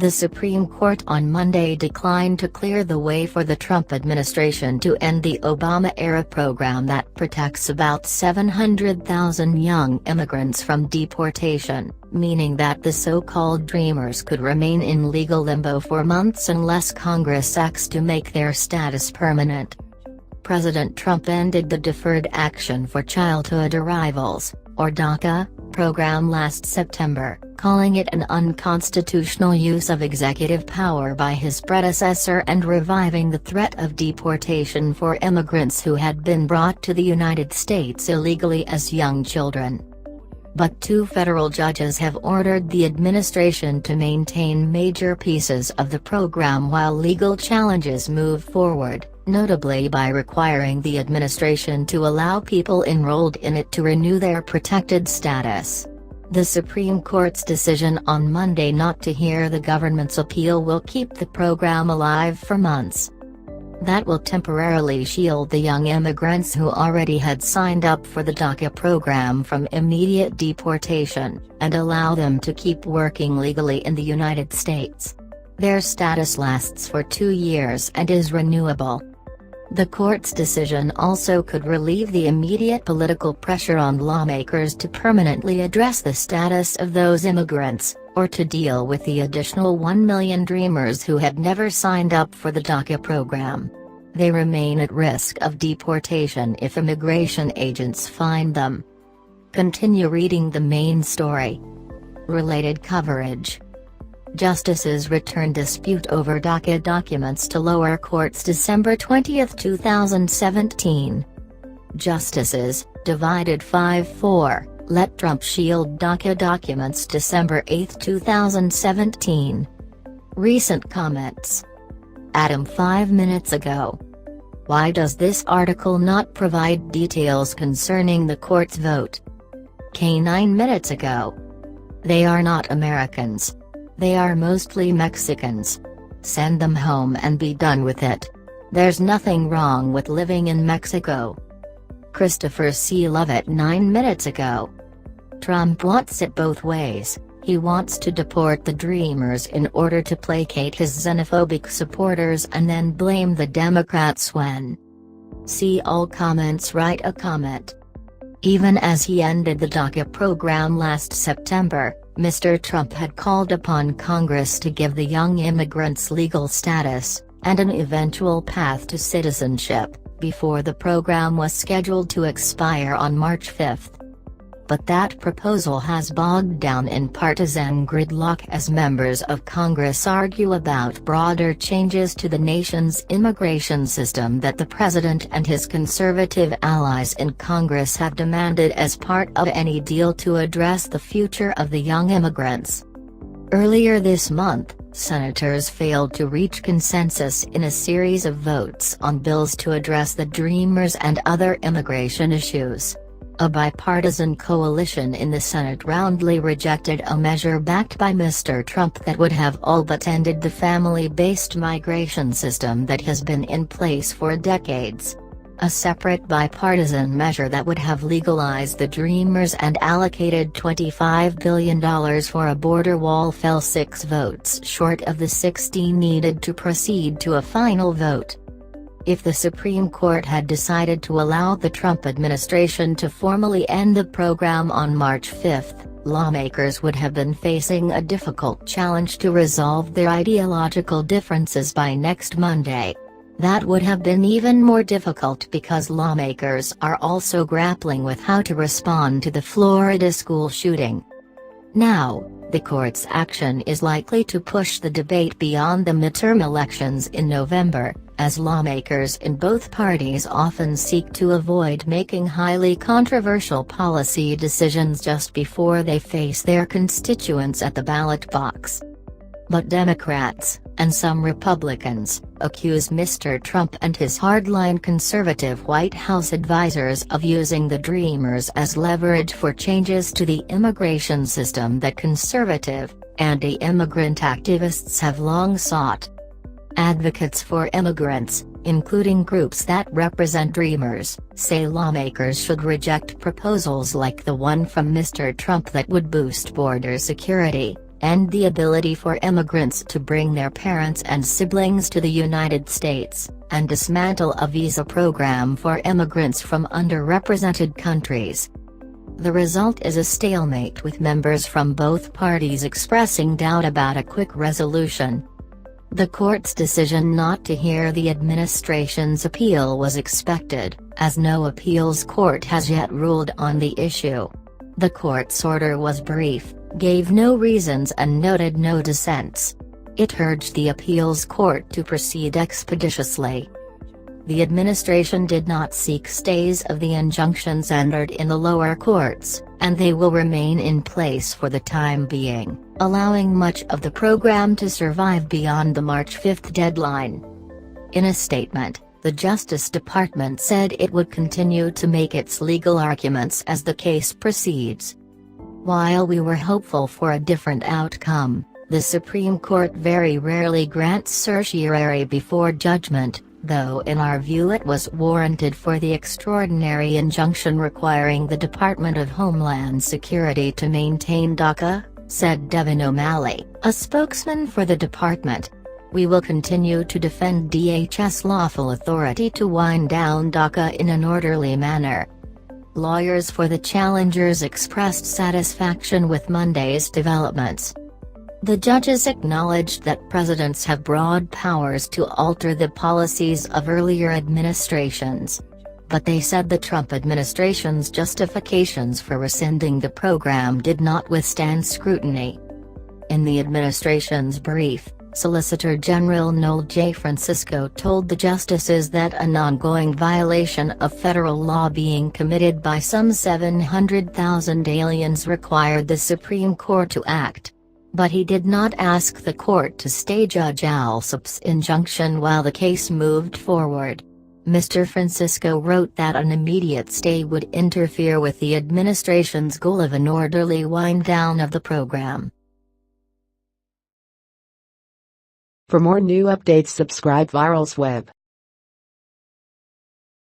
The Supreme Court on Monday declined to clear the way for the Trump administration to end the Obama-era program that protects about 700,000 young immigrants from deportation, meaning that the so-called Dreamers could remain in legal limbo for months unless Congress acts to make their status permanent. President Trump ended the Deferred Action for Childhood Arrivals, or DACA, program last September, calling it an unconstitutional use of executive power by his predecessor and reviving the threat of deportation for immigrants who had been brought to the United States illegally as young children. But two federal judges have ordered the administration to maintain major pieces of the program while legal challenges move forward, notably by requiring the administration to allow people enrolled in it to renew their protected status. The Supreme Court's decision on Monday not to hear the government's appeal will keep the program alive for months. That will temporarily shield the young immigrants who already had signed up for the DACA program from immediate deportation, and allow them to keep working legally in the United States. Their status lasts for 2 years and is renewable. The court's decision also could relieve the immediate political pressure on lawmakers to permanently address the status of those immigrants, or to deal with the additional 1 million Dreamers who had never signed up for the DACA program. They remain at risk of deportation if immigration agents find them. Continue reading the main story. Related coverage. Justices return dispute over DACA documents to lower courts December 20, 2017. Justices, divided 5-4, let Trump shield DACA documents December 8, 2017. Recent comments. Adam 5 minutes ago. Why does this article not provide details concerning the court's vote? K 9 minutes ago. They are not Americans. They are mostly Mexicans. Send them home and be done with it. There's nothing wrong with living in Mexico. Christopher C. Lovett 9 minutes ago. Trump wants it both ways. He wants to deport the Dreamers in order to placate his xenophobic supporters and then blame the Democrats when. See all comments. Write a comment. Even as he ended the DACA program last September, Mr. Trump had called upon Congress to give the young immigrants legal status, and an eventual path to citizenship, before the program was scheduled to expire on March 5. But that proposal has bogged down in partisan gridlock as members of Congress argue about broader changes to the nation's immigration system that the president and his conservative allies in Congress have demanded as part of any deal to address the future of the young immigrants. Earlier this month, senators failed to reach consensus in a series of votes on bills to address the Dreamers and other immigration issues. A bipartisan coalition in the Senate roundly rejected a measure backed by Mr. Trump that would have all but ended the family-based migration system that has been in place for decades. A separate bipartisan measure that would have legalized the Dreamers and allocated $25 billion for a border wall fell 6 votes short of the 16 needed to proceed to a final vote. If the Supreme Court had decided to allow the Trump administration to formally end the program on March 5, lawmakers would have been facing a difficult challenge to resolve their ideological differences by next Monday. That would have been even more difficult because lawmakers are also grappling with how to respond to the Florida school shooting. Now, the court's action is likely to push the debate beyond the midterm elections in November, as lawmakers in both parties often seek to avoid making highly controversial policy decisions just before they face their constituents at the ballot box. But Democrats, and some Republicans, accuse Mr. Trump and his hardline conservative White House advisors of using the Dreamers as leverage for changes to the immigration system that conservative, anti-immigrant activists have long sought. Advocates for immigrants, including groups that represent Dreamers, say lawmakers should reject proposals like the one from Mr. Trump that would boost border security, end the ability for immigrants to bring their parents and siblings to the United States, and dismantle a visa program for immigrants from underrepresented countries. The result is a stalemate, with members from both parties expressing doubt about a quick resolution. The court's decision not to hear the administration's appeal was expected, as no appeals court has yet ruled on the issue. The court's order was brief, gave no reasons and noted no dissents. It urged the appeals court to proceed expeditiously. The administration did not seek stays of the injunctions entered in the lower courts, and they will remain in place for the time being, allowing much of the program to survive beyond the March 5 deadline. In a statement, the Justice Department said it would continue to make its legal arguments as the case proceeds. While we were hopeful for a different outcome, the Supreme Court very rarely grants certiorari before judgment, though in our view it was warranted for the extraordinary injunction requiring the Department of Homeland Security to maintain DACA, said Devin O'Malley, a spokesman for the department. We will continue to defend DHS lawful authority to wind down DACA in an orderly manner. Lawyers for the challengers expressed satisfaction with Monday's developments. The judges acknowledged that presidents have broad powers to alter the policies of earlier administrations. But they said the Trump administration's justifications for rescinding the program did not withstand scrutiny. In the administration's brief, Solicitor General Noel J. Francisco told the justices that an ongoing violation of federal law being committed by some 700,000 aliens required the Supreme Court to act. But he did not ask the court to stay Judge Alsop's injunction while the case moved forward. Mr. Francisco wrote that an immediate stay would interfere with the administration's goal of an orderly wind-down of the program. For more new updates, subscribe Viral's Web.